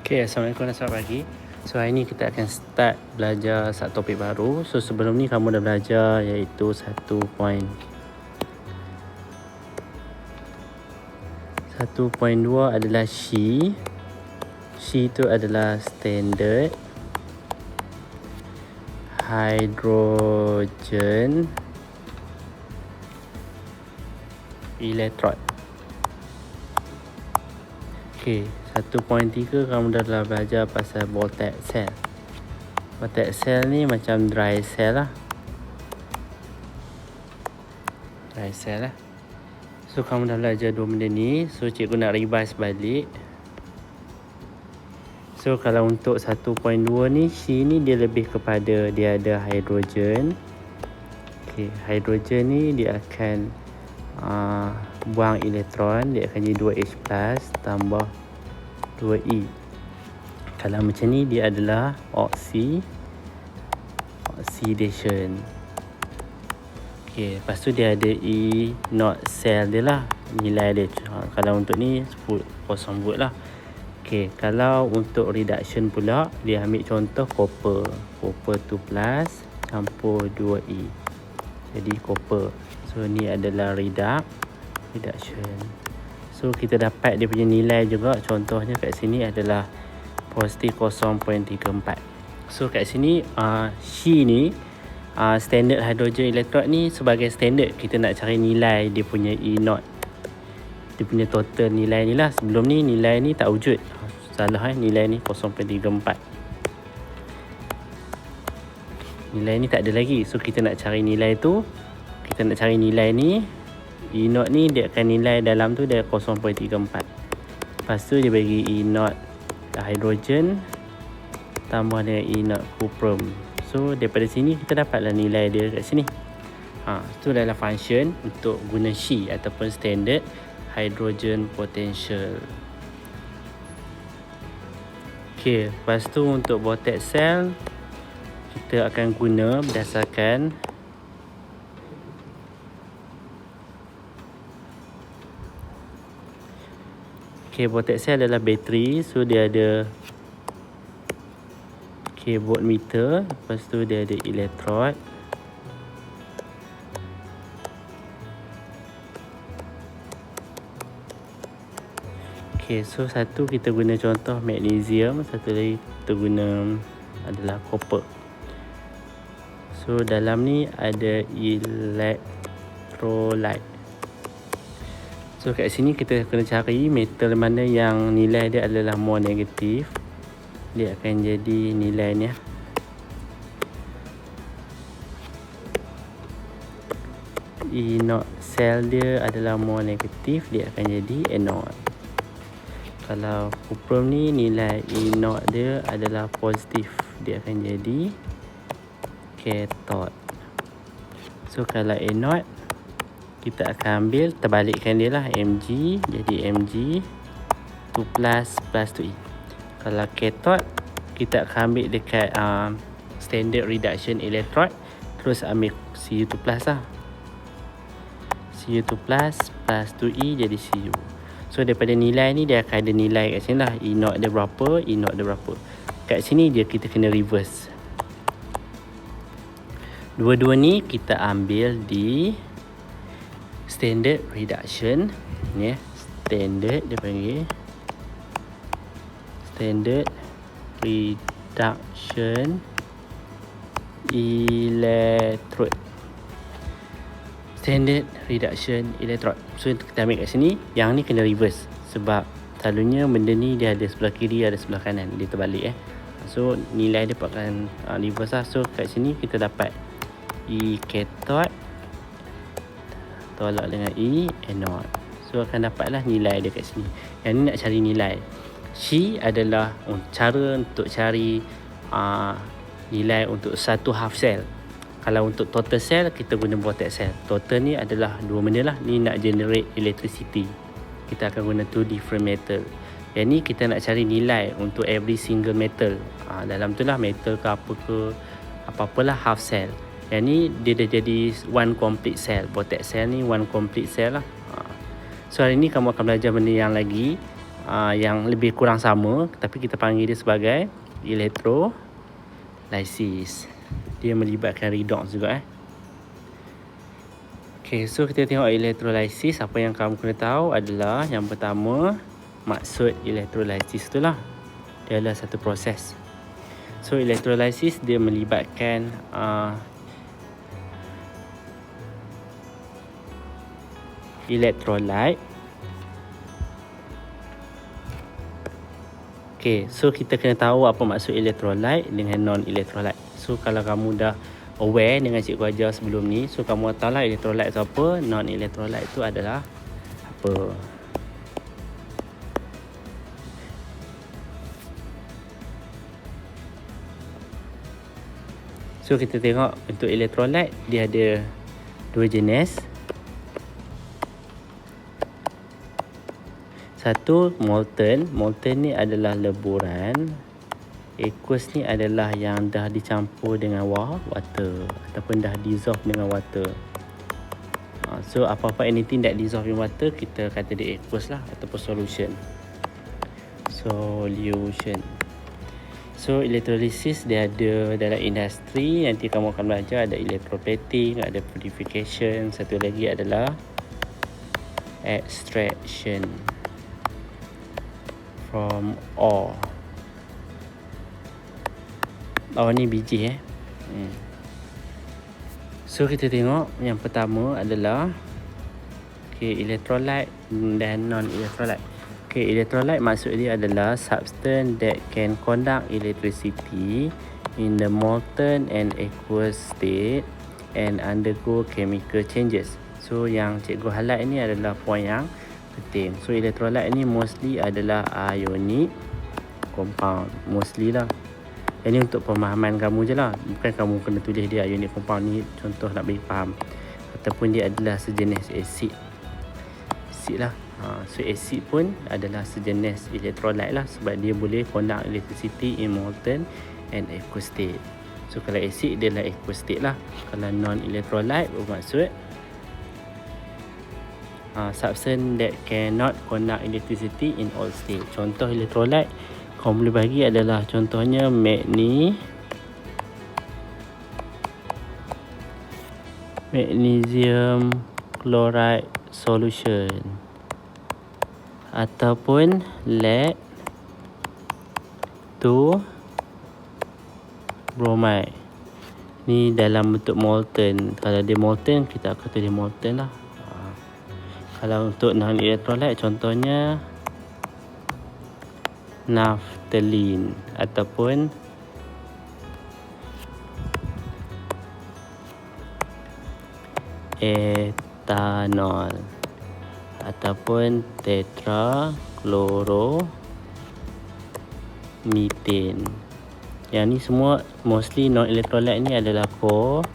Okay, Assalamualaikum dan selamat pagi. So hari ni kita akan start belajar satu topik baru. So sebelum ni kamu dah belajar iaitu 1.2 adalah She. She itu adalah standard hydrogen electrode. Okay, 1.3 kamu dah belajar pasal voltaic cell. Voltaic cell ni macam dry cell lah. Dry cell lah. So kamu dah belajar dua benda ni. So cikgu nak revise balik. So kalau untuk 1.2 ni, She ni dia lebih kepada dia ada hidrogen. Okay, hidrogen ni dia akan buang elektron, dia akan jadi 2H plus tambah 2E. Kalau macam ni dia adalah oxidation. Okay, lepas tu dia ada E not cell dia lah, nilai dia. Kalau untuk ni 0 volt lah. Okay, kalau untuk reduction pula, dia ambil contoh copper 2 plus campur 2E, jadi copper. So ni adalah reduction. So kita dapat dia punya nilai juga. Contohnya kat sini adalah positif 0.34. So kat sini She ni standard hydrogen electrode ni sebagai standard. Kita nak cari nilai dia punya E naught, dia punya total nilai ni lah. Sebelum ni nilai ni tak wujud, salah nilai ni 0.34. Nilai ni tak ada lagi. So kita nak cari nilai tu, kita nak cari nilai ni, E naught ni dia akan nilai dalam tu dia 0.34. Lepas tu dia bagi E naught hydrogen tambah dengan E naught cuprum. So daripada sini kita dapatlah nilai dia kat sini. Itu adalah function untuk guna She ataupun standard hydrogen potential. Okay, lepas tu untuk voltaic cell kita akan guna berdasarkan voltaic cell adalah bateri. So dia ada voltmeter, lepas tu dia ada electrode. So satu kita guna contoh magnesium, satu lagi kita guna adalah copper. So dalam ni ada electrolyte. So kat sini kita kena cari metal mana yang nilai dia adalah more negatif. Dia akan jadi nilai ni E naught cell dia adalah more negatif, dia akan jadi anode. Kalau cuprum ni nilai E naught dia adalah positif, dia akan jadi cathode. So kalau anode kita akan ambil, terbalikkan dia lah, Mg jadi Mg 2 plus 2E. Kalau cathode kita akan ambil dekat standard reduction electrode, terus ambil Cu2 plus lah, Cu2 plus 2E jadi Cu. So daripada nilai ni dia akan ada nilai kat sini lah, E naught dia berapa, E naught dia berapa. Kat sini je kita kena reverse. Dua-dua ni kita ambil di standard reduction ni, standard dia panggil standard reduction electrode. Standard reduction electrode. So kita ambil kat sini, yang ni kena reverse sebab selalunya benda ni dia ada sebelah kiri, ada sebelah kanan, dia terbalik So nilai dia akan reverse lah. So kat sini kita dapat E cathode tolak dengan E anode. So akan dapatlah nilai dia kat sini. Yang ni nak cari nilai. She adalah cara untuk cari nilai untuk satu half cell. Kalau untuk total cell kita guna voltaic cell. Total ni adalah dua benda lah. Ni nak generate electricity, kita akan guna two different metal. Yang ni kita nak cari nilai untuk every single metal. Dalam tu lah metal ke apa ke, apa-apalah half cell. Yang ni dia dah jadi one complete cell. Voltaic cell ni one complete cell lah. So hari ni kamu akan belajar benda yang lagi yang lebih kurang sama, tapi kita panggil dia sebagai electrolysis. Dia melibatkan redox juga. Okay, so kita tengok electrolysis. Apa yang kamu kena tahu adalah, yang pertama, maksud electrolysis tu lah, dia adalah satu proses. So electrolysis dia melibatkan electrolyte. Okay, so kita kena tahu apa maksud electrolyte dengan non-electrolyte. So kalau kamu dah aware dengan cikgu ajar sebelum ni, so kamu tahu lah electrolyte tu apa, non-electrolyte tu adalah apa. So kita tengok untuk electrolyte, dia ada dua jenis. Satu molten. Molten ni adalah leburan. Aqueous ni adalah yang dah dicampur dengan water ataupun dah dissolve dengan water. So apa-apa anything that dissolve in water, kita kata dia aqueous lah, ataupun solution. So electrolysis dia ada dalam industri. Nanti kamu akan belajar ada electroplating, ada purification, satu lagi adalah extraction from ore. Ore ni biji So kita tengok yang pertama adalah electrolyte dan non-electrolyte. Electrolyte maksud dia adalah substance that can conduct electricity in the molten and aqueous state and undergo chemical changes. So yang cikgu highlight ni adalah point yang penting. So electrolyte ni mostly adalah ionic compound, mostly lah. Ini untuk pemahaman kamu je lah, bukan kamu kena tulis dia ionic compound ni, contoh nak bagi faham. Ataupun dia adalah sejenis acid lah. So acid pun adalah sejenis electrolyte lah, sebab dia boleh conduct electricity in molten and aqueous state. So kalau acid dia adalah aqueous state lah. Kalau non-electrolyte bermaksud substance that cannot conduct electricity in all state. Contoh electrolyte kamu boleh bagi adalah contohnya magnesium chloride solution ataupun lead to bromide. Ni dalam bentuk molten. Kalau dia molten, kita akan tulis molten lah. Kalau untuk non-electrolyte, contohnya naphthalene ataupun etanol ataupun tetrachloromethane. Yang ni semua mostly non-electrolyte ni adalah covalent.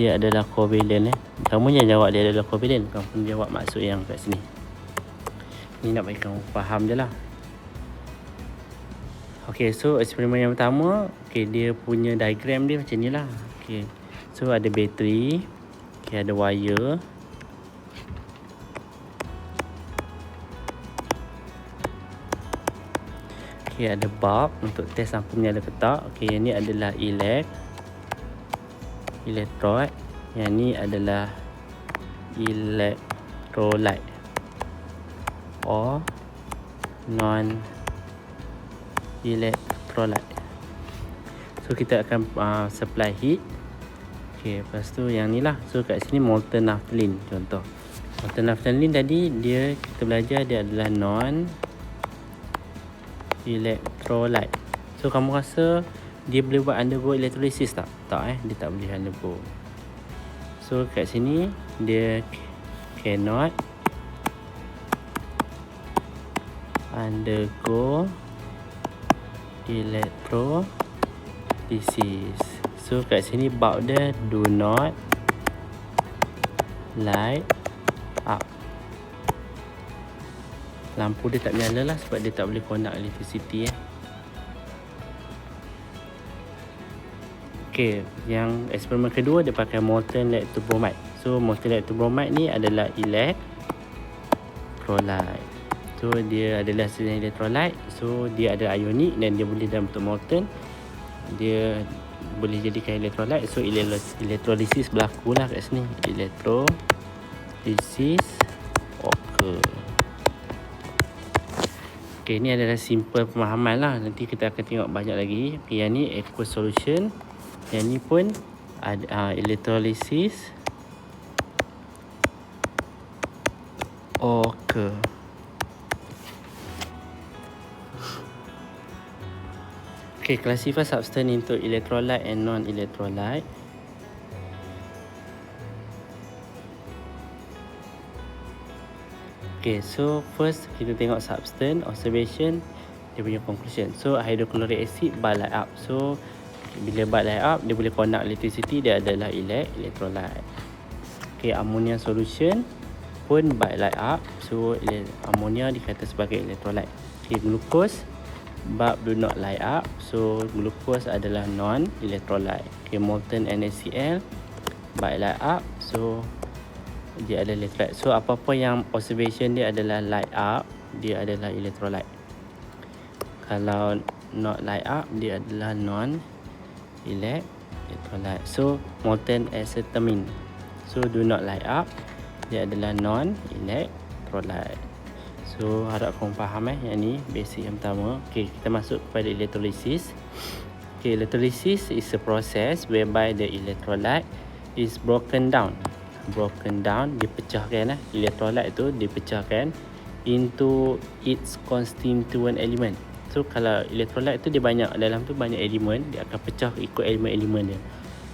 Dia adalah covalent. Kamu jangan jawab dia adalah covalent, kamu jawab maksud yang kat sini. Ni nak bagi kamu faham je lah. Okay, so eksperimen yang pertama, dia punya diagram dia macam ni lah. So ada bateri, ada wire, ada bulb untuk test lampu menyala ke tak. Yang ni adalah electrode. Yang ni adalah electrolyte or non-electrolyte. So kita akan supply heat. Lepas tu yang ni lah. So kat sini molten naphthalene contoh. Molten naphthalene tadi kita belajar dia adalah non-electrolyte. So kamu rasa dia boleh buat undergo electrolysis tak? Tak dia tak boleh undergo. So kat sini dia cannot undergo electrolysis. So kat sini bulb dia do not light up. Lampu dia tak menyala lah sebab dia tak boleh conduct electricity. Yang eksperimen kedua dia pakai molten lead to bromide. So molten lead to bromide ni adalah electrolyte. So dia adalah sejenis electrolyte. So dia ada ionik dan dia boleh dalam bentuk molten. Dia boleh jadikan electrolyte. So elektrolisis berlaku lah kat sini. Elektrolisis occur. Okay, ni adalah simple pemahaman lah. Nanti kita akan tengok banyak lagi. Okay, yang ni aqueous solution. Yang ni pun ada electrolysis occur. Okay, classify substance into electrolyte and non-electrolyte. Okay, so first kita tengok substance, observation, dia punya conclusion. So hydrochloric acid bar light up. So bila bar light up, dia boleh conduct electricity, dia adalah electrolyte. Okay, ammonia solution pun bar light up. So ammonia dikata sebagai electrolyte. Okay, glucose bulb do not light up. So glucose adalah non-electrolyte. Okay, molten NaCl bar light up. So dia adalah electrolyte. So apa-apa yang observation dia adalah light up, dia adalah electrolyte. Kalau not light up, dia adalah non-electrolyte. So molten acetamin, so do not light up, dia adalah non-electrolyte. So harap korang faham yang ni basic yang pertama. Okay, kita masuk kepada electrolysis. Okay, electrolysis is a process whereby the electrolyte is broken down, dipecahkan. Electrolyte tu dipecahkan into its constituent element. So kalau electrolyte tu dia banyak, dalam tu banyak elemen, dia akan pecah ikut elemen-elemen dia.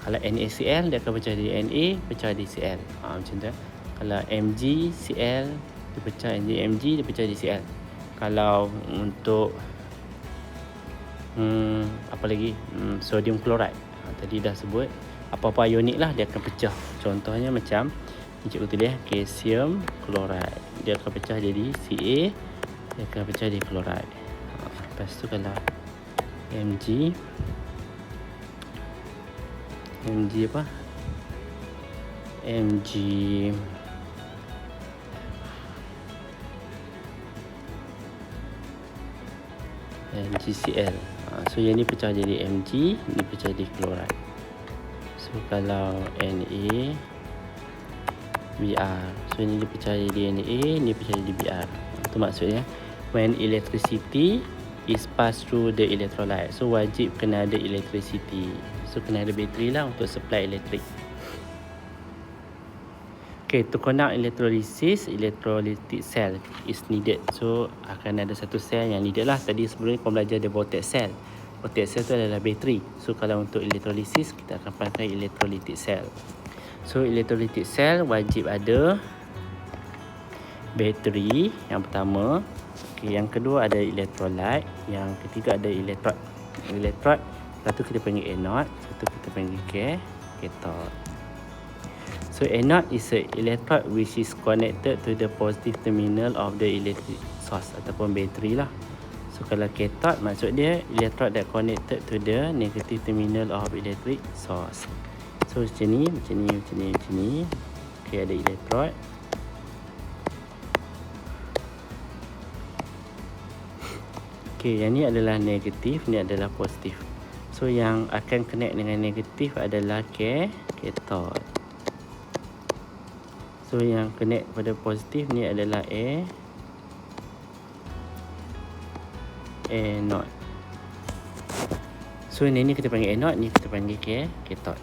Kalau NaCl, dia akan pecah jadi Na, pecah jadi Cl. Macam tu. Kalau MgCl, dia pecah jadi Mg, dia pecah jadi Cl. Kalau untuk apa lagi, sodium chloride, tadi dah sebut, apa-apa ionik lah dia akan pecah. Contohnya macam ni cikgu tulis, calcium chloride, dia akan pecah jadi Ca, dia akan pecah jadi chloride. Lepas tu kalau Mg apa, MgCl, so yang ni pecah jadi Mg, ni pecah jadi chloride. So kalau Na Br, so ni dia pecah jadi Na, ni pecah jadi Br. Itu maksudnya when electricity is passed through the electrolyte. So wajib kena ada electricity. So kena ada bateri lah untuk supply elektrik. Okay, to conduct electrolysis, electrolytic cell is needed. So akan ada satu sel yang needed lah. Tadi sebelum ni kau belajar ada voltage cell. Voltage cell tu adalah bateri. So kalau untuk electrolysis, kita akan pakai electrolytic cell. So electrolytic cell wajib ada bateri yang pertama. Okay, yang kedua ada electrolyte, yang ketiga ada electrode. Satu kita panggil anode, satu kita panggil cathode. So anode is a electrode which is connected to the positive terminal of the electric source ataupun bateri lah. So kalau cathode, maksud dia electrode that connected to the negative terminal of electric source. So macam ni. Okay, ada electrode. Okay, yang ni adalah negatif, ni adalah positif. So yang akan connect dengan negatif adalah cathode. So yang connect pada positif ni adalah anode. So ni kita panggil anode, ni kita panggil cathode.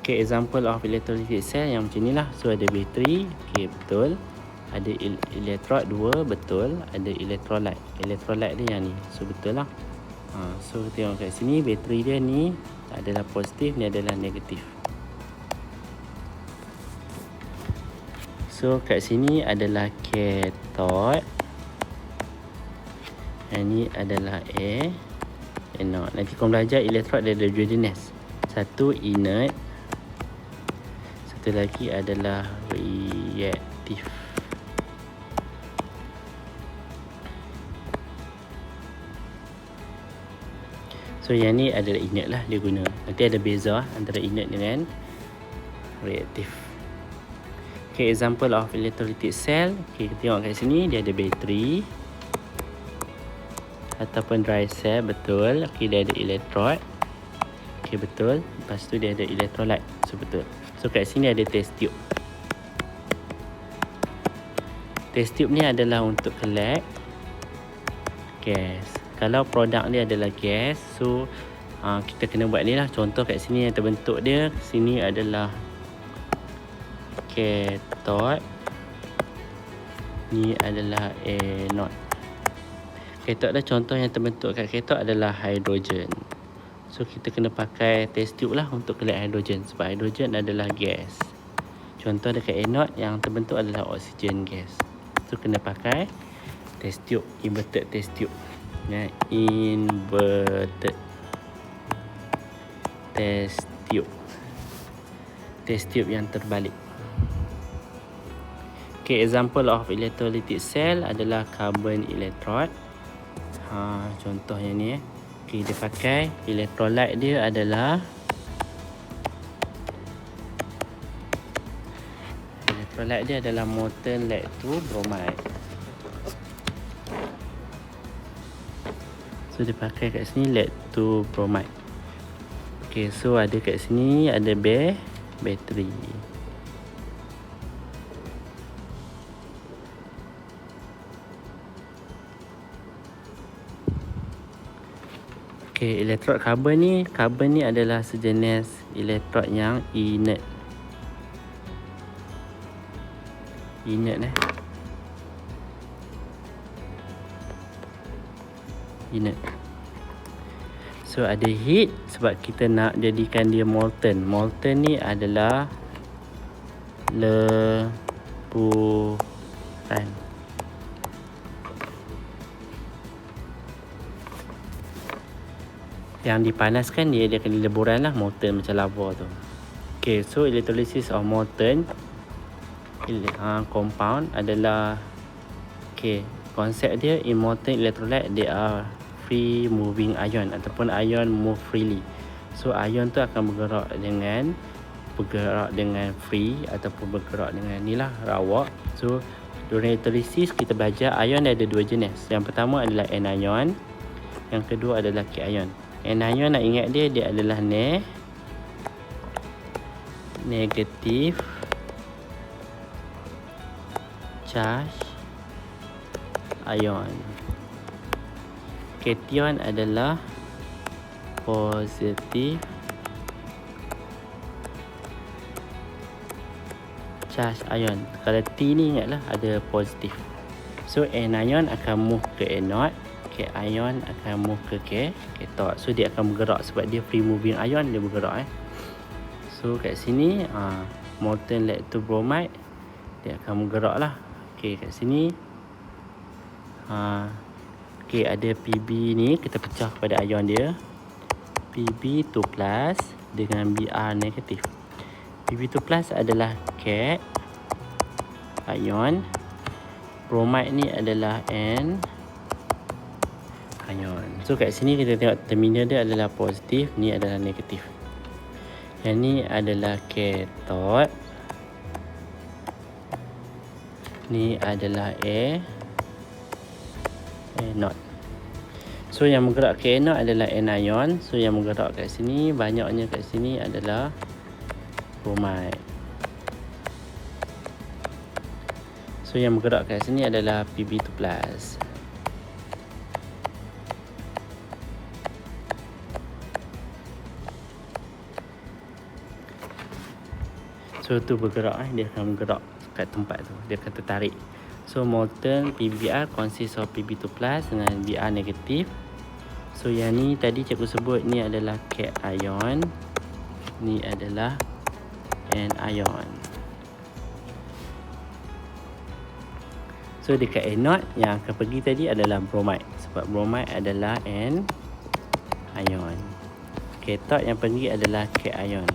Okay, example of electrolytic cell yang macam ni lah. So ada bateri, okay, betul. Ada electrode 2, betul. Ada electrolyte dia yang ni, so betul lah. So tengok kat sini, bateri dia ni adalah positif, ni adalah negatif. So kat sini adalah cathode, yang ni adalah anode. Nanti kau belajar electrode ada dua jenis. Satu inert, satu lagi adalah reaktif. So yang ni adalah inert lah dia guna. Nanti ada beza antara inert dengan reaktif. Okay, example of electrolytic cell. Okay, kita tengok kat sini dia ada bateri ataupun dry cell, betul. Okay, dia ada elektrod. Okay, betul. Lepas tu dia ada electrolyte. So, betul. So, kat sini ada test tube. Test tube ni adalah untuk collect gas. Kalau produk dia adalah gas, so kita kena buat ni lah. Contoh kat sini yang terbentuk dia, sini adalah cathode, ni adalah anode. Cathode dah, contoh yang terbentuk kat cathode adalah hidrogen. So kita kena pakai test tube lah untuk collect hidrogen, sebab hidrogen adalah gas. Contoh dekat anode yang terbentuk adalah oksigen gas. So kena pakai test tube, inverted test tube. Ya, inverted test tube. Test tube yang terbalik. Okay, example of electrolytic cell adalah carbon electrode. Contohnya ni. Okay, dia pakai electrolyte dia adalah molten lead to bromide. So dia pakai kat sini lead to bromide. Okay, so ada kat sini ada bateri. Okay, elektrod karbon ni adalah sejenis elektrod yang inert. Inert. So ada heat sebab kita nak jadikan dia molten. Molten ni adalah leburan. Yang dipanaskan dia akan leburan lah, molten macam lava tu. Okay, so electrolysis of molten compound adalah, okay, konsep dia in molten electrolyte they are free moving ion ataupun ion move freely. So ion tu akan bergerak dengan free ataupun bergerak dengan ni lah, rawak. So during electrolysis kita belajar ion ada dua jenis. Yang pertama adalah anion, yang kedua adalah cation. Anion nak ingat dia adalah negative charge ion. Cation adalah positive charge ion. Kalau T ni ingatlah ada positif. So anion akan move ke anode, cation akan move ke cathode. So dia akan bergerak sebab dia free moving ion, dia bergerak. So kat sini molten lead to bromide dia akan bergerak lah. Okay, kat sini okay, ada PB ni, kita pecah pada ion dia. PB2+ dengan Br negatif. PB2+ adalah cat ion. Bromide ni adalah N ion. So kat sini kita tengok terminal dia adalah positif, ni adalah negatif. Yang ni adalah cathode, ni adalah anode. So yang bergerak ke anode adalah anion. So yang bergerak kat sini, banyaknya kat sini adalah bromide. So yang bergerak kat sini adalah PB2+. So tu bergerak, dia akan bergerak kat tempat tu, dia akan tertarik. So molten PBr consists of PB2+ dengan Br negatif. So yang ni tadi cikgu sebut ni adalah cation, ni adalah anion. So dekat anode yang akan pergi tadi adalah bromide, sebab bromide adalah anion. Cathode yang pergi adalah cation.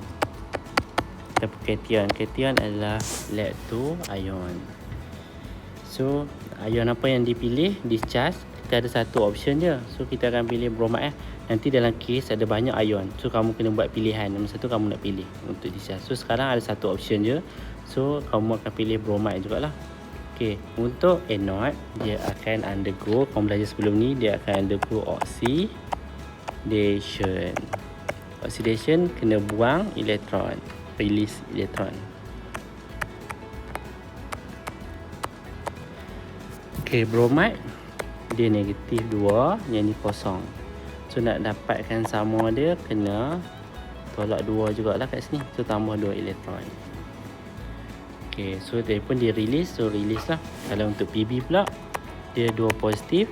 Cation adalah lead to ion. So ion apa yang dipilih? Discharge. Kita ada satu option je. So kita akan pilih bromide. Nanti dalam case ada banyak ion. So kamu kena buat pilihan. Nombor satu kamu nak pilih untuk discharge. So sekarang ada satu option je. So kamu akan pilih bromide jugalah. Okey, untuk anode dia akan undergo, kamu belajar sebelum ni, dia akan undergo oxidation. Oxidation kena buang elektron, release elektron. Okey, bromide dia negatif 2, yang ni kosong. So nak dapatkan sama dia kena tolak 2 jugalah kat sini. So tambah 2 elektron. Okey, so dia pun dia release, so release lah. Kalau untuk PB pula, dia 2 positif,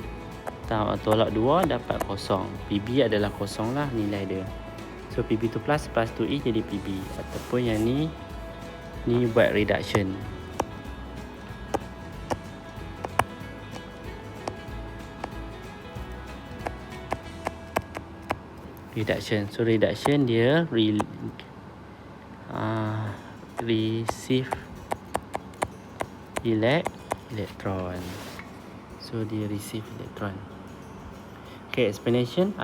tolak 2 dapat kosong. PB adalah kosong lah nilai dia. So PB tu plus 2E jadi PB. Ataupun yang ni buat reduction. So reduction dia receive electron. So dia receive electron. Okay, explanation.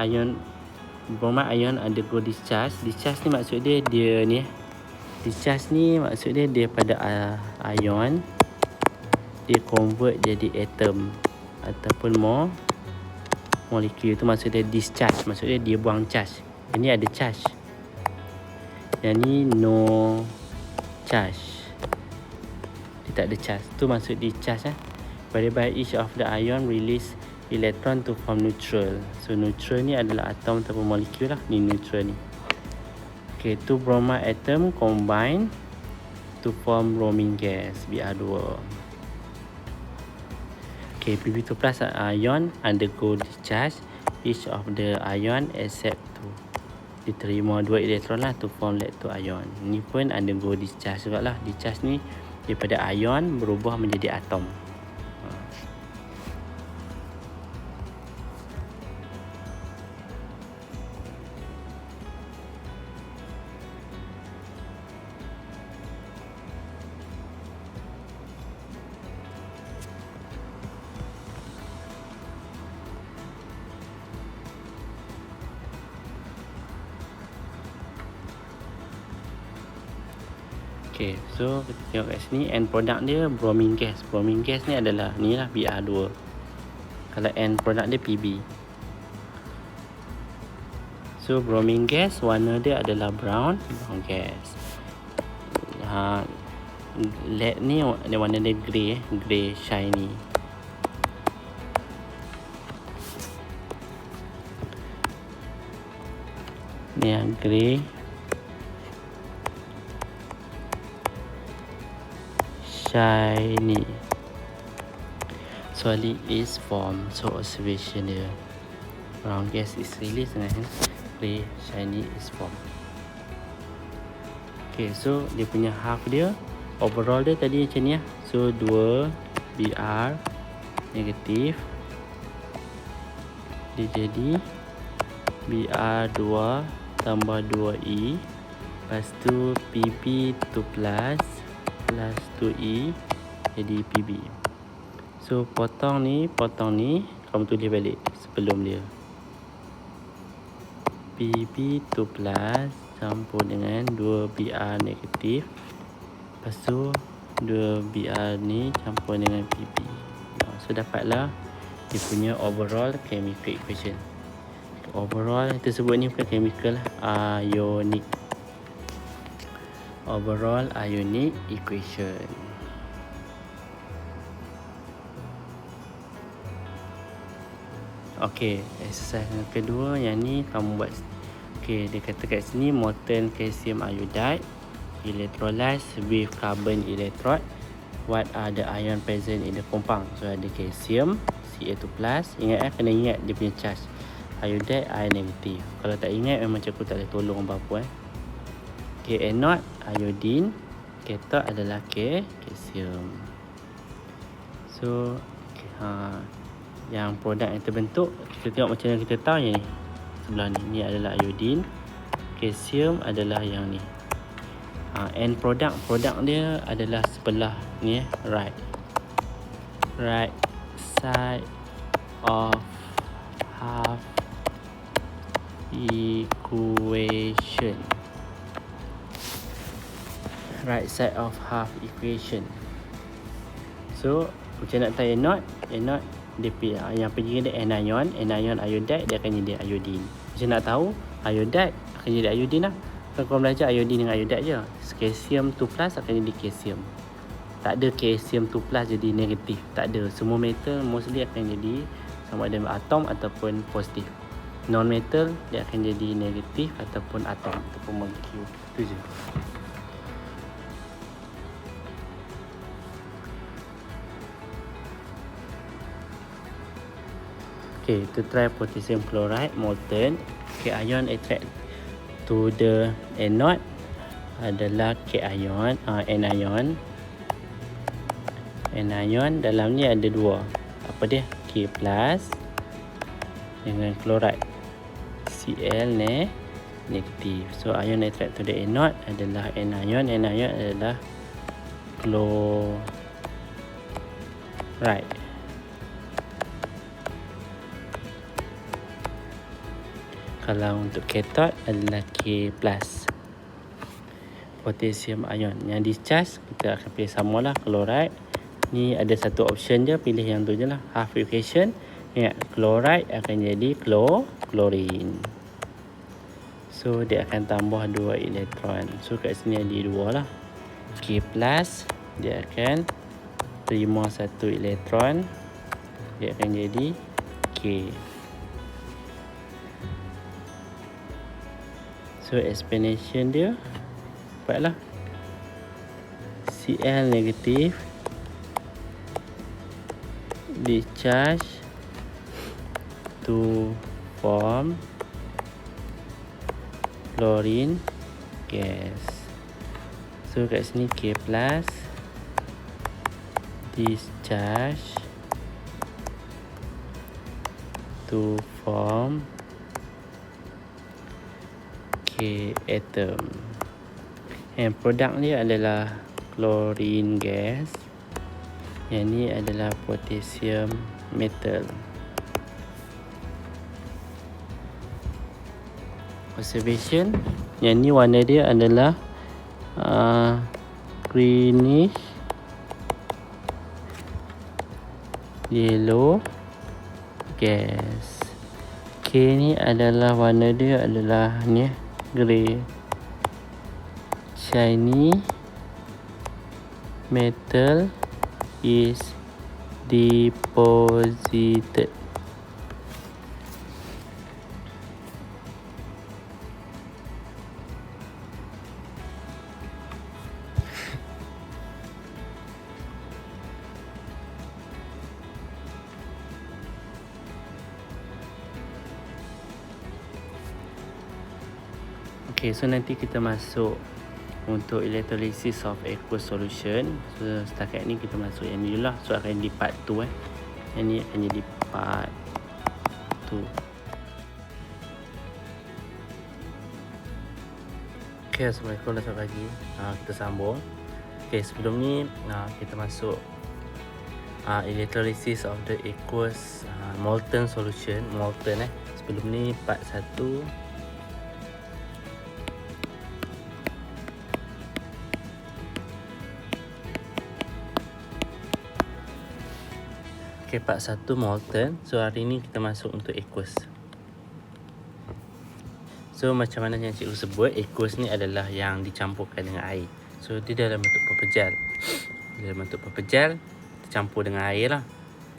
Bromide ion undergo discharge. Discharge ni maksud dia ni. Discharge ni maksud dia daripada ion dia convert jadi atom ataupun molekul. Itu maksud dia discharge. Maksud dia buang charge. Ini ada charge. Yang ni no charge. Dia tak ada charge. Tu maksud discharge whereby each of the ion release electron to form neutral. So neutral ni adalah atom ataupun molekul lah. Ni neutral ni. Okay, two bromide atom combine to form bromine gas, Br2. Okay, Pb2 plus ion undergo discharge. Each of the ion except 2 diterima 2 elektron lah to form lead-2 ion. Ni pun undergo discharge juga lah. Discharge ni daripada ion berubah menjadi atom. Okay, so kita tengok kat sini end product dia bromine gas. Bromine gas ni adalah ni lah Br2. Kalau end product dia PB. So bromine gas warna dia adalah brown gas. Lead ni warna dia grey shiny. Ni yang grey shiny. Solid is formed. So observation dia brown gas is released and grey shiny is formed. Okay, so dia punya half dia, overall dia tadi macam ni lah. So 2 Br negatif dia jadi Br2 tambah 2E, lepas tu Pb2 plus 2E jadi PB. So potong ni kamu tulis balik sebelum dia. Pb2 plus campur dengan 2 Br negatif, lepas tu 2 Br ni campur dengan PB. So dapatlah dia punya overall chemical equation. Overall kita sebut ni bukan chemical lah, ionic. Overall ionic equation. Okey, exercise yang kedua yang ni kamu buat. Okey, dia kata kat sini molten calcium iodide electrolyzed with carbon electrode. What are the ion present in the compound? So ada calcium Ca2+. Ingat kena ingat dia punya charge. Iodide ion negatif. Kalau tak ingat memang cikgu tak boleh tolong apa-apa Okay, anode iodine, cathode adalah calcium. So yang produk yang terbentuk kita tengok macam yang kita tahu yang ni sebelah ni. Ni adalah iodine, calcium adalah yang ni. And produk dia adalah sebelah ni right side of half equation. right side of half equation. So macam nak tahu anode dia yang pergi dia anion iodide dia akan jadi iodine. Macam nak tahu iodide akan jadi iodine lah. Kalau belajar iodine dengan iodide je. Calcium 2+ akan jadi calcium. Tak ada calcium 2+ jadi negatif. Tak ada. Semua metal mostly akan jadi sama ada atom ataupun positif. Non metal dia akan jadi negatif ataupun atom ataupun molekul. Itu je. Okay, to try potassium chloride molten. Okay, ion attract to the anode adalah cation, anion. Anion dalam ni ada dua. Apa dia? K+ dengan chloride. Cl negatif. So ion attract to the anode adalah anion. Anion adalah chloride. Kalau untuk cathode adalah K+. Potassium ion yang discharge kita akan pilih samalah chloride. Ni ada satu option je, pilih yang tu je lah. Half equation. Ingat chloride akan jadi chlorine. So dia akan tambah 2 elektron. So kat sini ada 2 lah. K+, dia akan terima 1 elektron. Dia akan jadi K. So explanation dia dapatlah Cl negatif discharge to form chlorine gas. So kat sini K+ discharge to form K atom. And produk dia adalah chlorine gas. Yang ni adalah potassium metal. Observation, yang ni warna dia adalah greenish yellow gas. K ni adalah warna dia adalah ni grey. Shiny metal is deposited. Okay, so nanti kita masuk untuk electrolysis of aqueous solution. So setakat ni kita masuk yang ni dulu lah. So akan jadi part 2 Yang ni akan jadi part 2. Okay, Assalamualaikum warahmatullahi wabarakatuh. Kita sambung. Okay, sebelum ni kita masuk electrolysis of the aqueous molten solution. Sebelum ni part 1. Okay, part 1 molten. So hari ni kita masuk untuk aqueous. So macam mana yang cikgu sebut, aqueous ni adalah yang dicampurkan dengan air. So dia dalam bentuk pepejal. Dalam bentuk pepejal tercampur dengan air lah.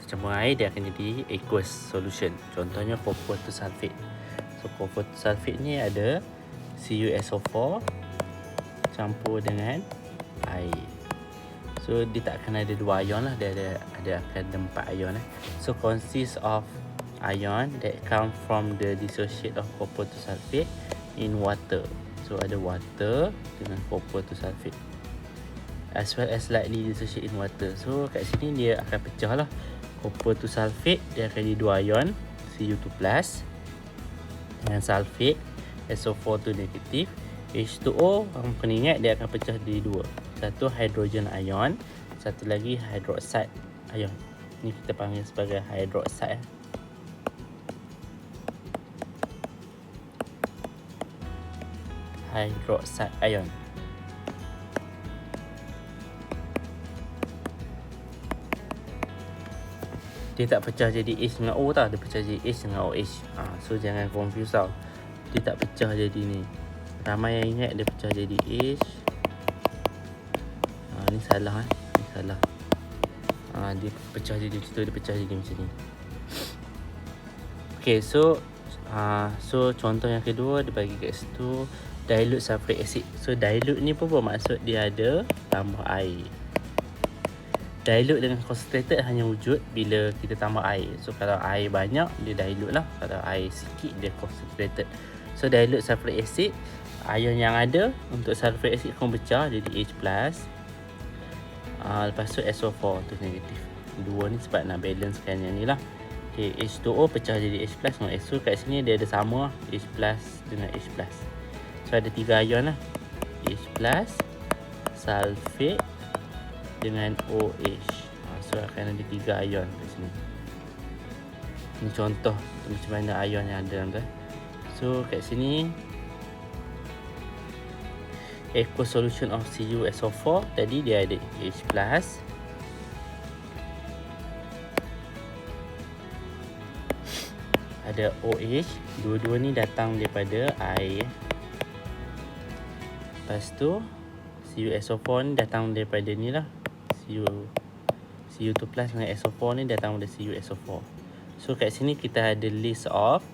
Tercampur dengan air dia akan jadi aqueous solution. Contohnya copper to sulfate. So copper to sulfate ni ada CuSO4 campur dengan air. So dia tak akan ada 2 ion lah, dia akan ada 4 ion So consists of ion that come from the dissociate of copper to sulfate in water. So ada water dengan copper to sulfate, as well as slightly dissociate in water. So kat sini dia akan pecah lah. Copper to sulfate dia akan jadi 2 ion, Cu2+ dengan sulfate, SO4 tu negatif. H2O kena ingat dia akan pecah jadi 2. Satu hydrogen ion, satu lagi hydroxide ion. Ni kita panggil sebagai hydroxide. Hydroxide ion. Dia tak pecah jadi H dengan O tau, dia pecah jadi H dengan OH. So jangan confuse tau, dia tak pecah jadi ni. Ramai yang ingat dia pecah jadi H. Ni salah ni salah. Dia pecah jadi macam tu, dia pecah jadi macam ni. Okay, so contoh yang kedua dia bagi kat situ dilute sulfuric acid. So dilute ni pun bermaksud dia ada tambah air. Dilute dengan concentrated hanya wujud bila kita tambah air. So kalau air banyak dia dilute lah, kalau air sikit dia concentrated. So dilute sulfuric acid, ion yang ada untuk sulfuric acid pun pecah jadi H+. Lepas tu SO4 tu negatif. Dua ni sebab nak balancekan yang ni lah. Okay, H2O pecah jadi H+ dengan SO. Kat sini dia ada sama H+ dengan H+. So ada 3 ion lah, H+, sulfate dengan OH. So akan ada 3 ion kat sini. Ini contoh macam mana ion yang ada dalam tu. So kat sini aqueous solution of CuSO4 tadi dia ada H+, ada OH. Dua-dua ni datang daripada air. Lepas tu CuSO4 ni datang daripada ni lah, Cu2 plus dengan SO4 ni datang dari CuSO4. So kat sini kita ada list of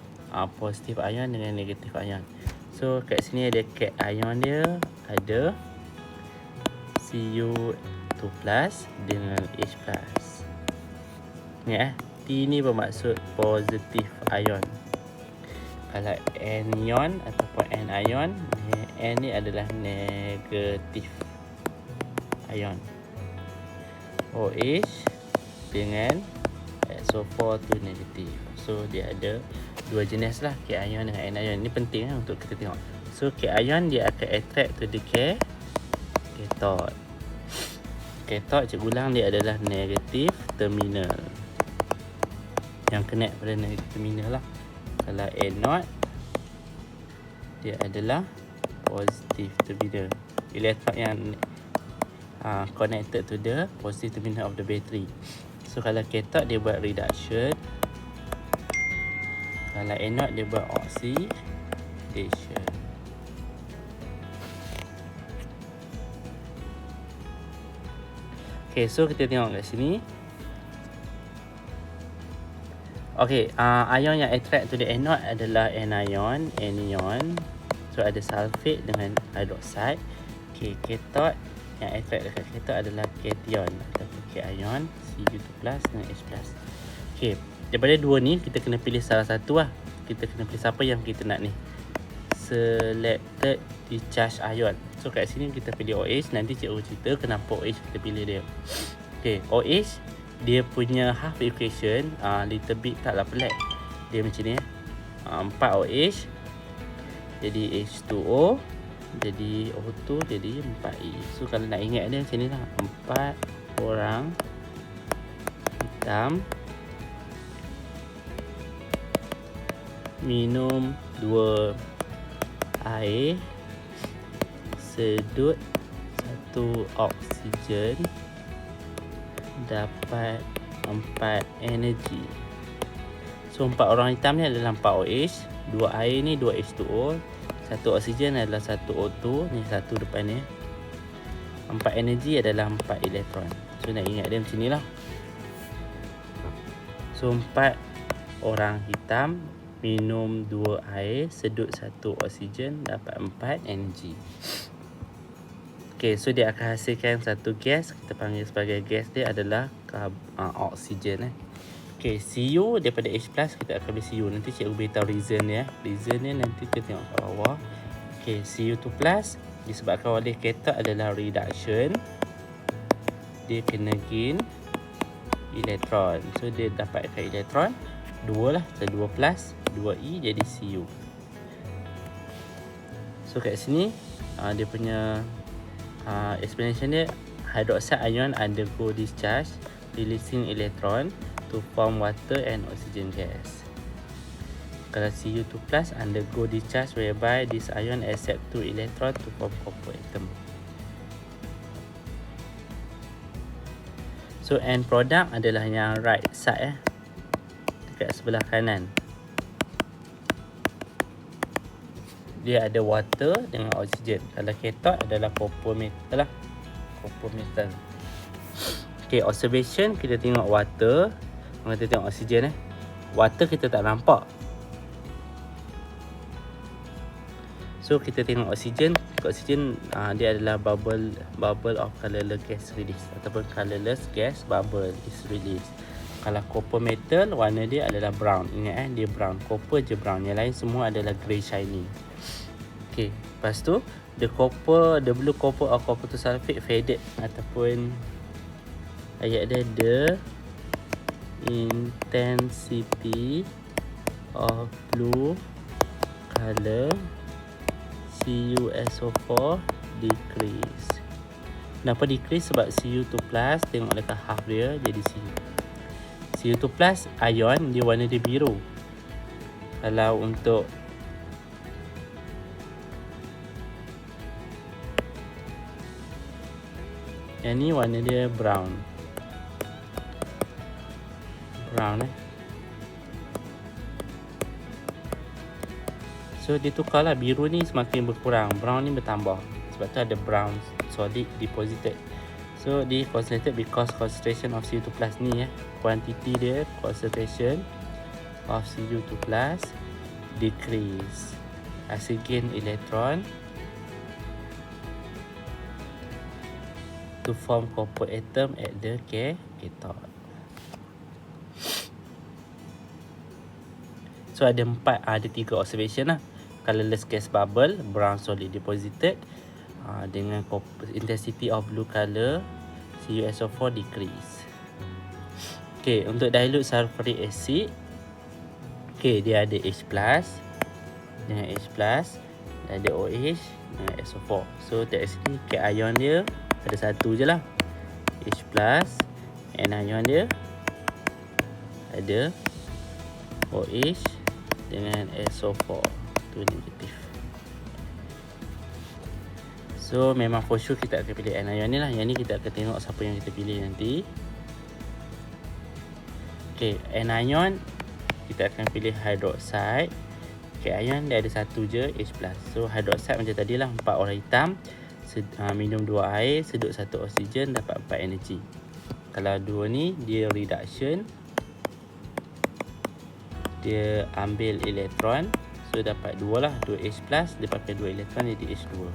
positive ion dengan negative ion. So kat sini ada cat ion dia, ada Cu2 plus dengan H+. Ni T ni bermaksud positive ion. Kalau anion ataupun anion, N ni adalah negative ion. OH dengan SO4 tu negatif. So dia ada dua jenis lah, cation dengan anion. Ini penting untuk kita tengok. So cation dia akan attract to the cathode. Cathode cikgu ulang dia adalah negative terminal, yang connect pada negative terminal lah. Kalau anode dia adalah positive terminal, elektron yang connected to the positive terminal of the battery. So kalau cathode dia buat reduction, kalau anode dia buat oxidation. Okay, so kita tengok kat sini. Okay, ion yang attract to the anode adalah anion. So ada sulfate dengan hydroxide. Okay, cathode yang attract dekat cathode adalah cation ataupun cation, Cu2 plus dengan H+. Okay, daripada dua ni kita kena pilih salah satu lah. Kita kena pilih siapa yang kita nak ni, selected discharge ion. So kat sini kita pilih OH. Nanti cikgu cerita kenapa OH kita pilih dia. Okay, OH dia punya half equation little bit taklah pelik. Dia macam ni 4 OH jadi H2O, jadi O2 jadi 4E. So kalau nak ingat dia macam ni lah, 4 orang hitam minum 2 air, sedut 1 oksigen, dapat 4 energi. So 4 orang hitam ni adalah 4 OH, 2 air ni 2 H2O, 1 oksigen adalah 1 O2, ni 1 depan ni. 4 energi adalah 4 elektron. So nak ingat dia macam ni lah. So 4 orang hitam minum 2 air, sedut 1 oksigen, dapat 4 energi. Okay, so dia akan hasilkan satu gas. Kita panggil sebagai gas dia adalah oksigen. Okay, Cu daripada H+, kita akan ambil Cu. Nanti cikgu beritahu reason dia. Reason dia nanti kita tengok kat bawah. Okay, Cu2 plus disebabkan oleh cathode adalah reduction, dia kena gain elektron. So dia dapatkan elektron 2 lah, 2 plus 2E jadi Cu. So kat sini dia punya explanation dia, hydroxide ion undergo discharge releasing electron to form water and oxygen gas. Kalau Cu2 plus undergo discharge whereby this ion accept 2 electron to form copper atom. So end product adalah yang right side kat sebelah kanan. Dia ada water dengan oksigen. Kalau cathode adalah copper metal lah. Copper metal. Okay, observation kita tengok water. Kita tengok oksigen Water kita tak nampak. So kita tengok oksigen. Oksigen dia adalah bubble of colorless gas release ataupun colorless gas bubble is released. Kalau copper metal, warna dia adalah brown. Ingat dia brown. Copper je brown. Yang lain semua adalah grey shiny. Okay, lepas tu the blue copper or copper to sulfate faded ataupun ayat dia the intensity of blue color CuSO4 decrease. Kenapa decrease? Sebab Cu2 plus, tengok dekat half dia jadi Cu. Cu2 plus ion dia warna dia biru. Kalau untuk yang ni warna dia brown. So dia tukarlah, biru ni semakin berkurang, brown ni bertambah. Sebab tu ada brown solid deposited. So dia concentrated because concentration of Cu2 plus ni quantity dia, concentration of Cu2 plus decrease as again electron to form copper atom at the cathode. So ada 3 observation lah. Colorless gas bubble, brown solid deposited, dengan intensity of blue color CuSO4 decrease. Okay, untuk dilute sulfuric acid, okay, dia ada H plus dengan H plus, dan ada OH dengan SO4. So dari sini cation dia ada satu je lah, H plus, anion dia ada OH dengan SO4, tu negatif. So memang for sure kita akan pilih anion ni lah. Yang ni kita akan tengok siapa yang kita pilih nanti. Okay, anion kita akan pilih hydroxide. Okay, ion dia ada satu je, H plus. So hydroxide macam tadi lah, 4 warna hitam, minum 2 air, sedut 1 oksigen, dapat 4 energi. Kalau 2 ni dia reduction, dia ambil elektron, so dapat 2 lah, 2H plus, dia pakai 2 elektron jadi H2.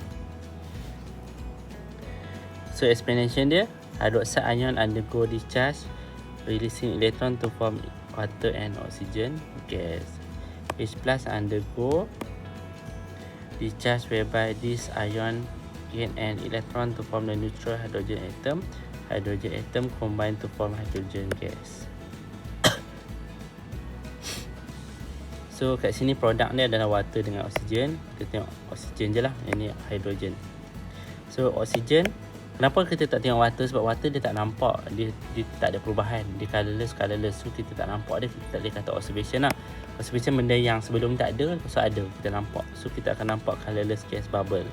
So explanation dia, hydroxide ion undergo discharge releasing electron to form water and oxygen gas. H plus undergo discharge whereby this ion gain an electron to form the neutral hydrogen atom. Hydrogen atom combine to form hydrogen gas. So kat sini produk ni adalah water dengan oksigen. Kita tengok oksigen je lah, yang ni hydrogen. So oksigen, kenapa kita tak tengok water? Sebab water dia tak nampak, dia tak ada perubahan, dia colorless. So kita tak nampak dia, kita tak boleh kata observation lah. Observation benda yang sebelum tak ada, so ada, kita nampak. So kita akan nampak colorless gas bubble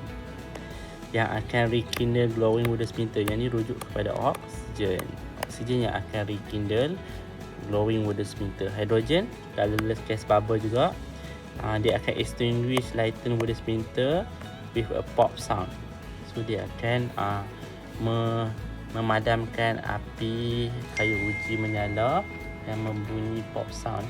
yang akan rekindle glowing wooden splinter. Yang ni rujuk kepada oksigen. Oksigen yang akan rekindle glowing wooden splinter. Hydrogen, colorless gas bubble juga. Dia akan extinguish lighten wooden splinter with a pop sound. So dia akan memadamkan api kayu uji menyala dan membunyi pop sound.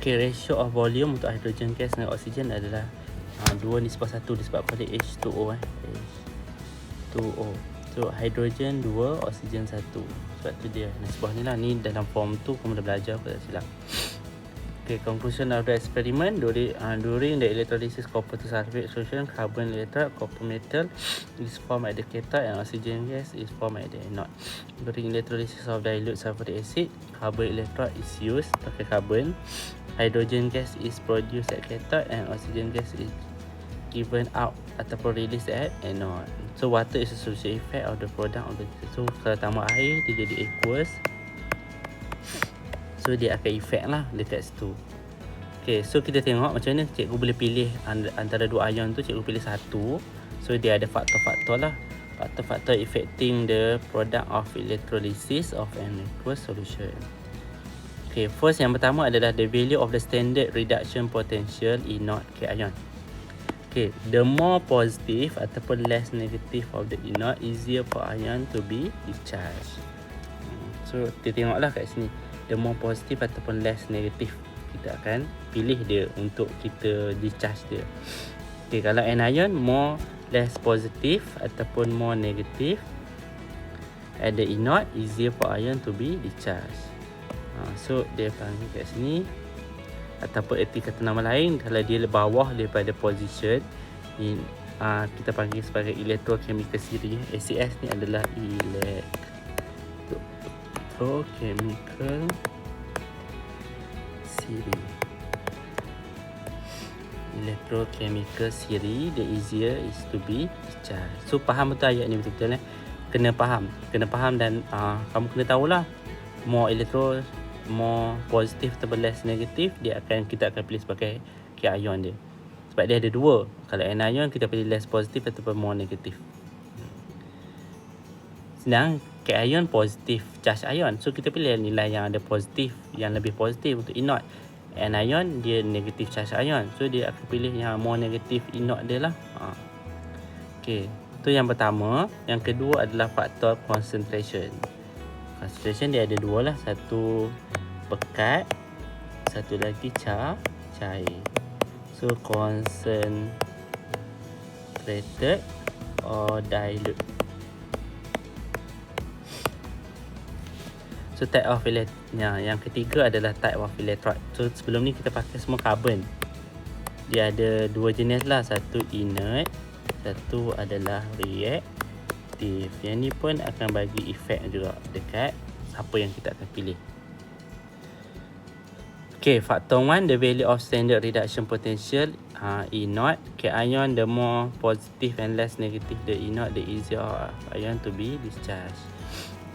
Okay, ratio of volume untuk hydrogen gas dengan oksigen adalah 2 nisbah 1 disebabkan dia H2O H2O. So hidrogen 2, oksigen 1. Sebab tu dia nisbah ni lah. Ni dalam form tu kamu dah belajar, aku tak silap. Okay, conclusion of the experiment. During the electrolysis copper to sulfate solution, carbon electrode, copper metal is formed at the cathode and oxygen gas is formed at the anode. During electrolysis of dilute sulfuric acid, carbon electrode is used, pakai carbon. Hydrogen gas is produced at cathode and oxygen gas is given out ataupun released at anode. So water is a solution effect of the product of the, so kalau tambah air dia jadi aqueous. So dia akan efek lah dekat situ. Okay, so kita tengok macam mana cikgu boleh pilih antara dua ion tu. Cikgu pilih satu. So dia ada faktor-faktor lah. Faktor-faktor affecting the product of electrolysis of an aqueous solution. Okay, first yang pertama adalah the value of the standard reduction potential in not K-ion. Okay, the more positive ataupun less negative of the inert, easier for ion to be discharged. So kita tengoklah kat sini, the more positive ataupun less negative, kita akan pilih dia untuk kita discharge dia. Okay, kalau anion more less positive ataupun more negative at the inert, easier for ion to be discharged. So dia panggil kat sini, ataupun erti kata nama lain, kalau dia bawah daripada position ni, kita panggil sebagai electrochemical series. ACS ni adalah electrochemical series. Electrochemical series, the easier is to be discharged. So faham betul ayat ni betul-betul kena faham dan kamu kena tahulah more positif atau less negatif, kita akan pilih sebagai K-ion dia. Sebab dia ada dua. Kalau anion kita pilih less positif ataupun more negatif. Sedang K-ion positif charge ion. So kita pilih nilai yang ada positif, yang lebih positif untuk inert. Anion dia negatif charge ion. So dia akan pilih yang more negatif inert dia lah. Okay, tu yang pertama. Yang kedua adalah faktor concentration. Concentration dia ada dua lah. Satu pekat, satu lagi cair. So concentrated or dilute. So type of yang ketiga adalah type of electrode. So sebelum ni kita pakai semua carbon. Dia ada dua jenis lah. Satu inert, satu adalah reactive. Yang ni pun akan bagi efek juga dekat apa yang kita akan pilih. Okay, factor 1, the value of standard reduction potential inert. K-ion, the more positive and less negative the inert, the easier ion to be discharged.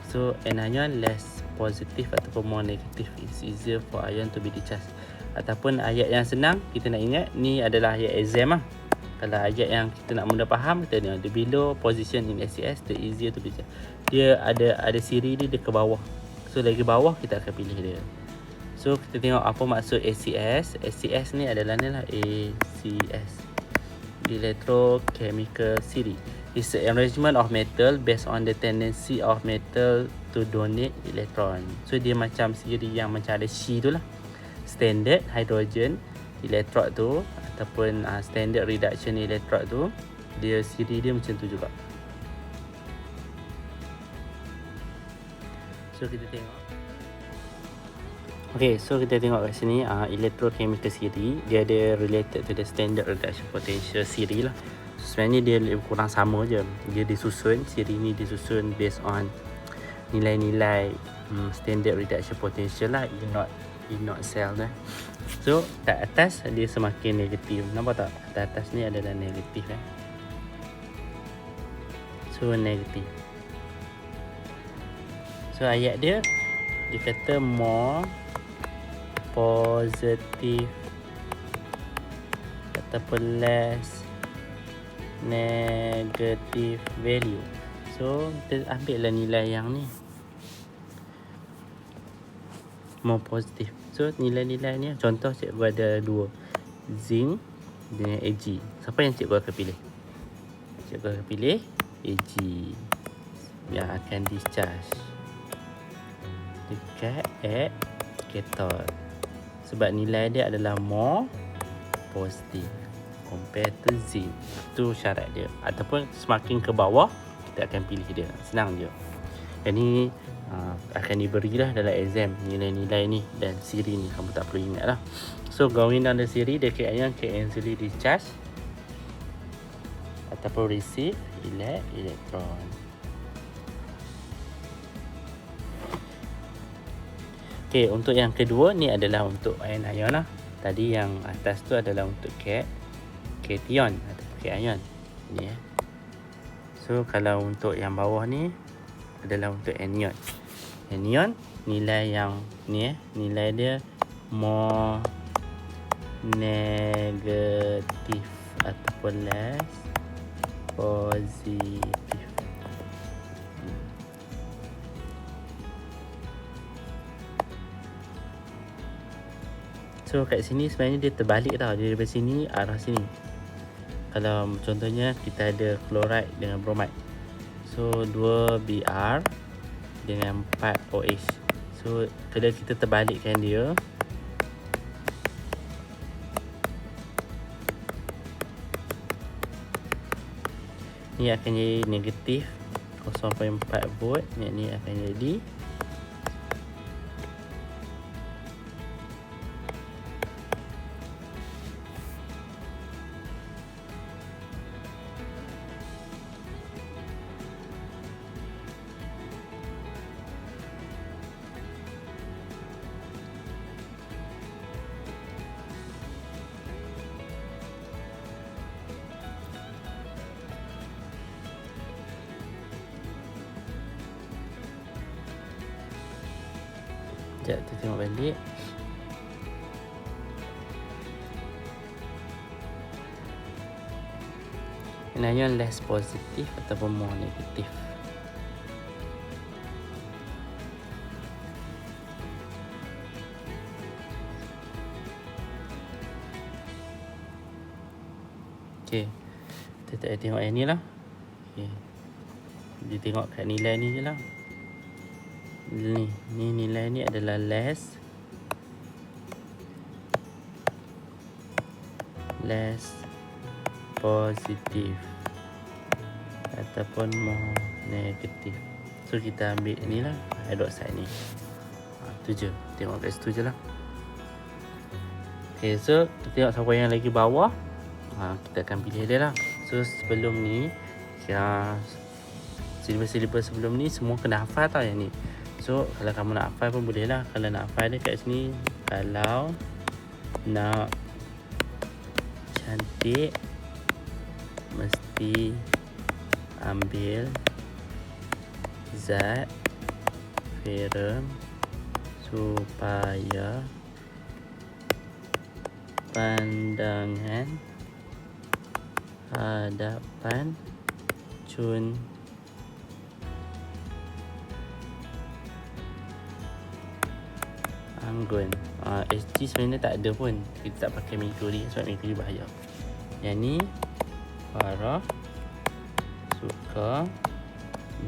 So anion less positive ataupun more negative, is easier for ion to be discharged. Ataupun ayat yang senang kita nak ingat, ni adalah ayat exam lah. Kalau ayat yang kita nak mudah faham, kita tengok the below position in SES, the easier to be discharged. Dia ada siri dia ke bawah. So lagi bawah kita akan pilih dia. So kita tengok apa maksud ACS. ACS ni adalah ni lah, ACS, electrochemical series. It's an arrangement of metal based on the tendency of metal to donate electron. So dia macam siri yang macam ada C tu lah. Standard hydrogen electrode tu ataupun standard reduction electrode tu, dia siri dia macam tu juga. So kita tengok. Okay, so kita tengok kat sini electrochemical series, dia ada related to the standard reduction potential series lah. So, sebenarnya dia lebih kurang sama je. Dia disusun, series ni disusun based on nilai-nilai standard reduction potential lah, inert cell lah. So kat atas dia semakin negatif. Nampak tak? Atas ni adalah negatif So negatif. So ayat dia kata more positive ataupun less negative value. So kita ambil lah nilai yang ni, more positive. So nilai-nilai ni, contoh cikgu ada dua, zinc dengan Ag. Siapa yang cikgu akan pilih? Cikgu akan pilih Ag yang akan discharge dekat cathode, sebab nilai dia adalah more positive. compare to zinc. Itu syarat dia. Ataupun semakin ke bawah kita akan pilih dia. Senang je. Yang ni akan diberilah dalam exam nilai-nilai ni dan siri ni, kamu tak perlu ingat lah. So going down the siri, dia ion can easily discharge ataupun receive elektron. Okay, untuk yang kedua ni adalah untuk ion-ion lah. Tadi yang atas tu adalah untuk cation atau cation ni So kalau untuk yang bawah ni adalah untuk anion. Anion nilai yang ni nilai dia more negatif ataupun less positif. So kat sini sebenarnya dia terbalik tau. Dia daripada sini arah sini. Kalau contohnya kita ada chloride dengan bromide. So 2 Br dengan 4 OH. So kalau kita terbalikkan dia, ni akan jadi negatif 0.4 volt. Yang ni akan jadi sekejap kita tengok balik. Anion less positif ataupun more negatif. Okay, kita tak tengok yang ni lah. Okay, dia tengok kat nilai ni je lah. Ni nilai ni adalah less positif ataupun more negatif. So kita ambil ni lah, hydroxide ni. Tu je, tengok kat situ je lah. Okay, so kita tengok siapa yang lagi bawah. Kita akan pilih dia lah. So sebelum ni silibus sebelum ni semua kena hafal tau yang ni. So kalau kamu nak hafal pun boleh lah. Kalau nak hafal dia kat sini, kalau nak cantik mesti ambil zat ferrum supaya pandangan hadapan cun anggun. SG sebenarnya tak ada pun. Kita tak pakai mercury sebab mercury bahaya. Yang ni Farah suka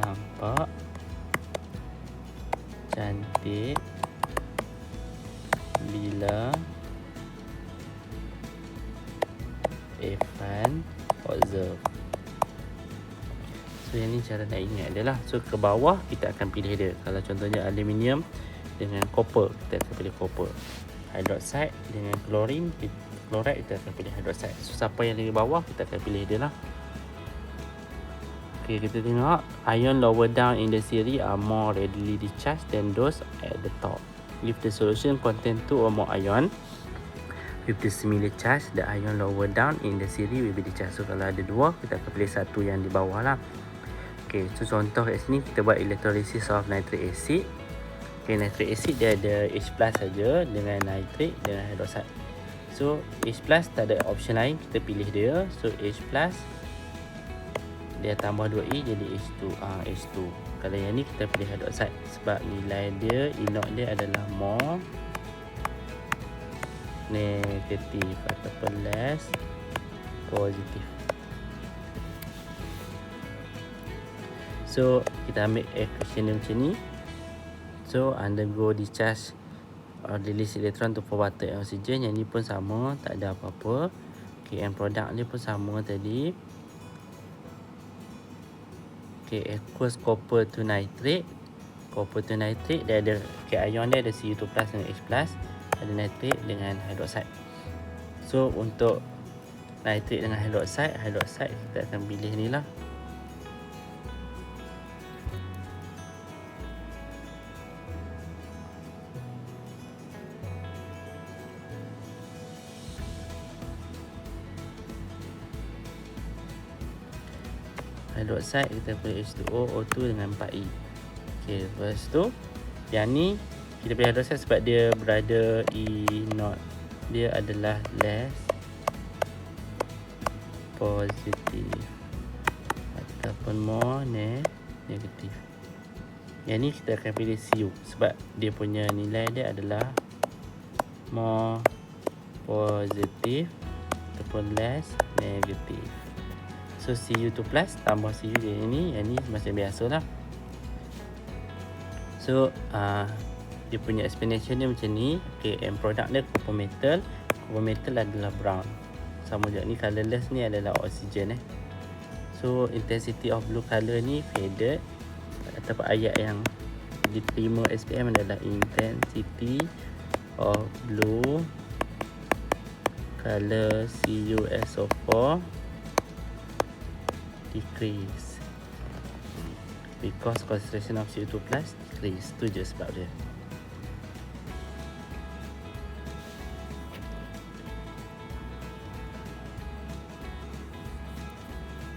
nampak cantik bila Evan observe. So yang ni cara nak ingat dia lah. So ke bawah kita akan pilih dia. Kalau contohnya aluminium dengan copper, kita akan pilih copper. Hydroxide dengan chloride, kita akan pilih hydroxide. So siapa yang lagi bawah kita akan pilih dia lah. Okay, kita tengok ion lower down in the series are more readily discharged than those at the top. If the solution contain 2 or more ion with the similar charge, the ion lower down in the series will be discharged. So kalau ada 2, kita akan pilih satu yang di bawah lah. Okay, so contoh kat sini kita buat electrolysis of nitric acid. Okay, nitric acid dia ada H+ saja dengan nitrate dengan hydroxide. So H+ tak ada option lain, kita pilih dia. So H+ dia tambah 2E jadi H2. H2. Kalau yang ni kita pilih hydroxide sebab nilai dia, inok dia adalah more negatif ataupun less positif. So kita ambil equation dia macam ni. So undergo discharge or release electron to form water and oxygen. Yang ni pun sama, tak ada apa-apa. Okay, end product dia pun sama tadi. Okay, aqueous copper to nitrate. Copper to nitrate dia ada, okay, ion dia ada Cu2 plus dengan H plus, ada nitrate dengan hydroxide. So untuk nitrate dengan hydroxide kita akan pilih ni lah. Hydroxide kita pilih H2O, O2 dengan 4E. Okay, lepas tu yang ni kita pilih hydroxide sebab dia berada E0, dia adalah less positive ataupun more negative. Yang ni kita akan pilih Cu sebab dia punya nilai dia adalah more positive ataupun less negative. So Cu2 plus tambah Cu je, yang ni macam biasa lah. So dia punya explanation dia macam ni. Okay, end product dia copper metal. Copper metal adalah brown. Sama juga ni, colorless ni adalah oxygen So intensity of blue color ni faded, ataupun ayat yang diterima SPM adalah intensity of blue color CuSO4 decrease because concentration of Cu2 plus decrease. Tu je sebab dia.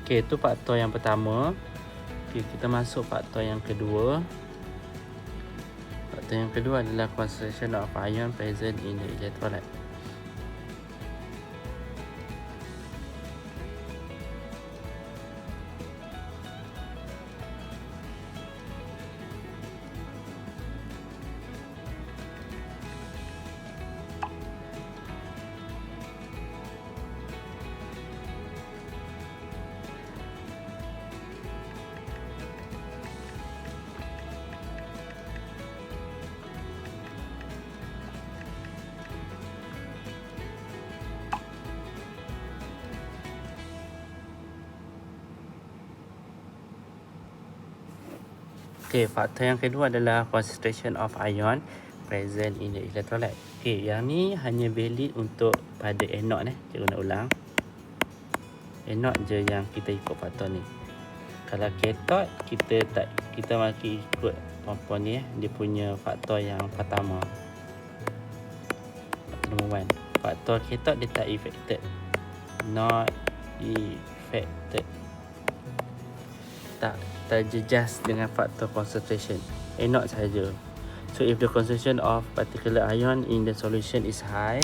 Okay, tu faktor yang pertama. Okay, kita masuk faktor yang kedua. Faktor yang kedua adalah concentration of ion present in the electrolyte. Okay, faktor yang kedua adalah concentration of ion present in the electrolyte. Okay, yang ni hanya valid untuk pada anode Cikgu nak ulang. Anode je yang kita ikut faktor ni. Kalau cathode kita mesti ikut apa ni dia punya faktor yang pertama. Faktor nombor 1. Faktor cathode dia tak affected. Not affected. Tak terjejas dengan faktor concentration. Anode sahaja. So if the concentration of particular ion in the solution is high,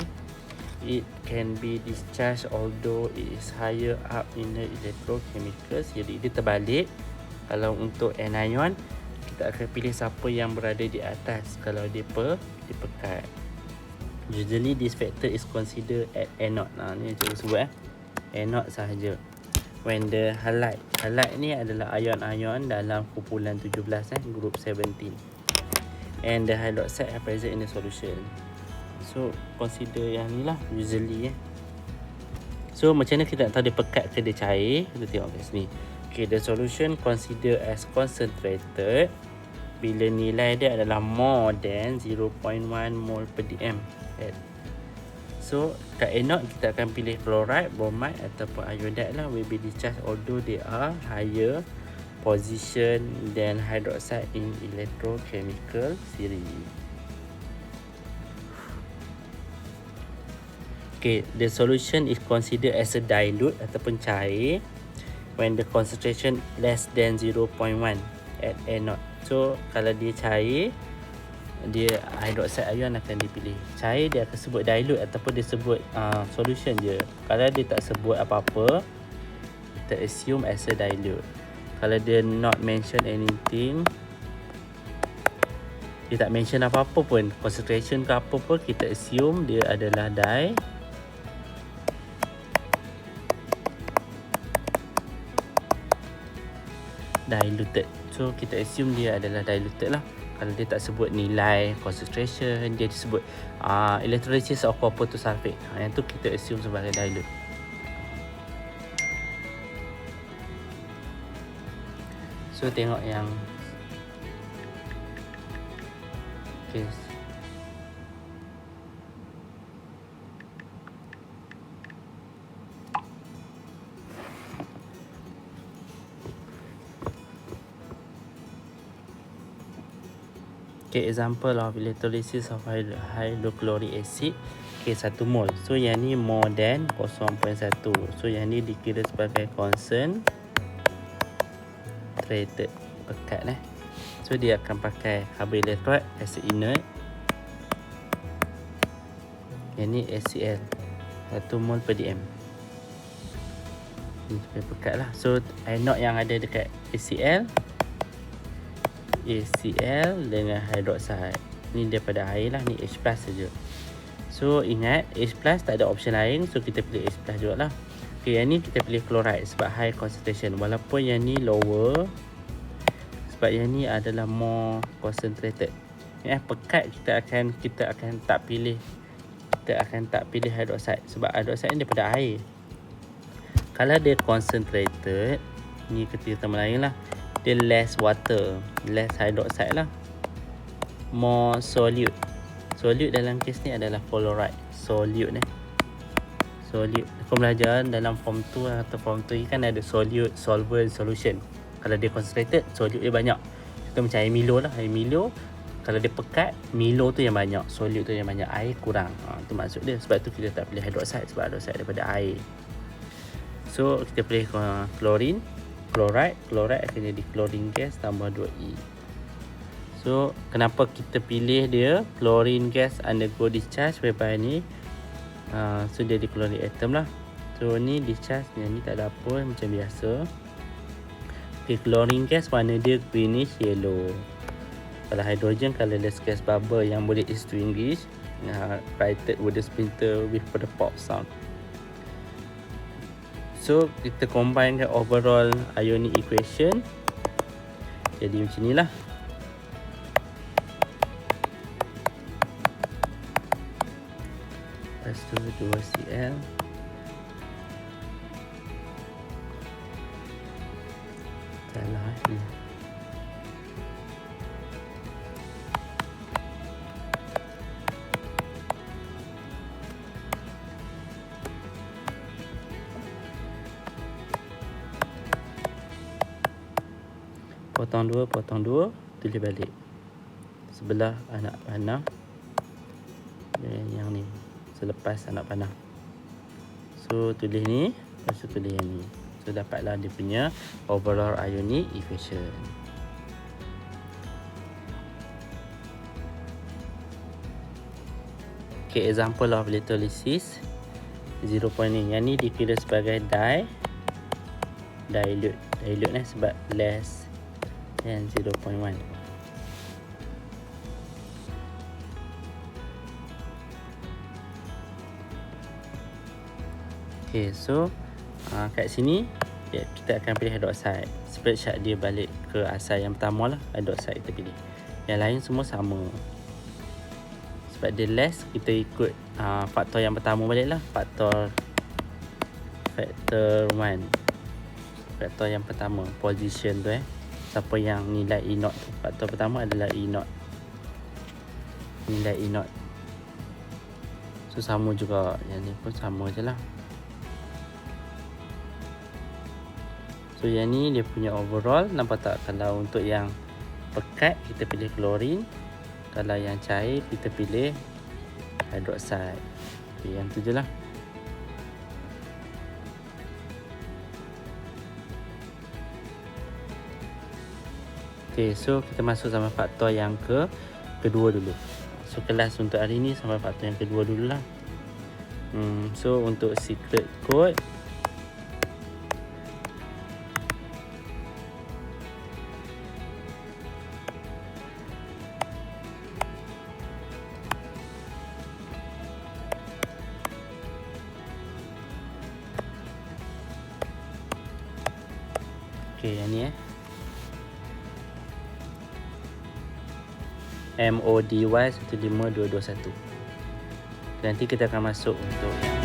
it can be discharged although it is higher up in the electrochemicals. Jadi dia terbalik. Kalau untuk anion, kita akan pilih siapa yang berada di atas kalau dia pekat. Usually this factor is considered at anode. Ni cikgu sebut anode sahaja. When the halide ni adalah ion-ion dalam kumpulan 17 group 17, and the hydroxide are present in the solution. So consider yang ni lah usually So macam mana kita nak tahu dia pekat ke dia cair? Kita tengok kat sini. Okay, the solution consider as concentrated bila nilai dia adalah more than 0.1 mol per dm. So kat anode kita akan pilih chloride, bromide ataupun iodide lah, will be discharged although they are higher position than hydroxide in electrochemical series. Okay, the solution is considered as a dilute ataupun cair when the concentration less than 0.1 at anode. So kalau dia cair, dia hydroxide ion akan dipilih. Cair dia akan sebut dilute ataupun dia sebut solution je. Kalau dia tak sebut apa-apa, kita assume as a dilute. Kalau dia not mention anything, dia tak mention apa-apa pun, concentration ke apa pun, kita assume dia adalah diluted. So kita assume dia adalah diluted lah. Kalau dia tak sebut nilai concentration, dia sebut electrolysis of copper to sulfate, yang tu kita assume sebagai dilute. So tengok yang okay. Okay, example of electrolysis of hydrochloric acid. Okay, 1 mol. So yang ni more than 0.1. So yang ni dikira sebagai concentrated, pekat So dia akan pakai carbon electrode, acid inert. Yang ni HCl 1 mol per dm. Ni supaya pekat lah. So ion yang ada dekat HCl dengan hydroxide. Ni daripada air lah. Ni H+ saja. So ingat H+ tak ada option lain. So kita pilih H+ juga lah. Okay, yang ni kita pilih chloride sebab high concentration. Walaupun yang ni lower, sebab yang ni adalah more concentrated. Pekat kita akan tak pilih hydroxide sebab hydroxide ni daripada air. Kalau dia concentrated, ni kata lain lah, dia less water, less hydroxide lah, more solute. Solute dalam kes ni adalah fluoride. Solute kau belajar dalam form 2 atau form 3 kan ada solute, solvent, solution. Kalau dia concentrated, solute dia banyak. Kita macam air Milo lah. Air Milo kalau dia pekat, Milo tu yang banyak, solute tu yang banyak, air kurang. Tu maksud dia. Sebab tu kita tak pilih hydroxide sebab hydroxide daripada air. So kita pilih chlorine, chloride akan jadi chlorine gas tambah 2E. So kenapa kita pilih dia chlorine gas undergo discharge whereby ni so dia di chlorine atom lah. So ni discharge, yang ni tak ada apa, macam biasa. Okay, chlorine gas warna dia greenish yellow. Kalau hydrogen colorless gas bubble yang boleh extinguish, brighted with the splinter with the pop sound. So kita combine overall ionic equation jadi macam ni lah. Lepas tu 2Cl salah ni. Potong dua, tulis balik. Sebelah anak panah dan yang ni selepas anak panah. So tulis ni, lepas tu tulis yang ni. So dapatlah dia punya overall ionic equation. Okay, example of electrolysis 0. ni. Yang ni dikira sebagai dilute sebab less than 0.1. Okay, so kat sini kita akan pilih hydroxide. Spread shot dia balik ke asal yang pertama lah, hydroxide kita pilih. Yang lain semua sama. Sebab dia less, kita ikut faktor yang pertama balik lah. Faktor 1. Faktor yang pertama, position tu siapa yang nilai E0 tu. Faktor pertama adalah E0. Nilai E0. So sama juga, yang ni pun sama je lah. So yang ni dia punya overall. Nampak tak? Kalau untuk yang pekat kita pilih chlorine, kalau yang cair kita pilih hydroxide. Okay, yang tu je lah. Okay, so kita masuk sampai faktor yang kedua dulu. So kelas untuk hari ni sampai faktor yang kedua dulu lah. So untuk secret code, okay, yang ni MODY 15221. Nanti kita akan masuk untuk yang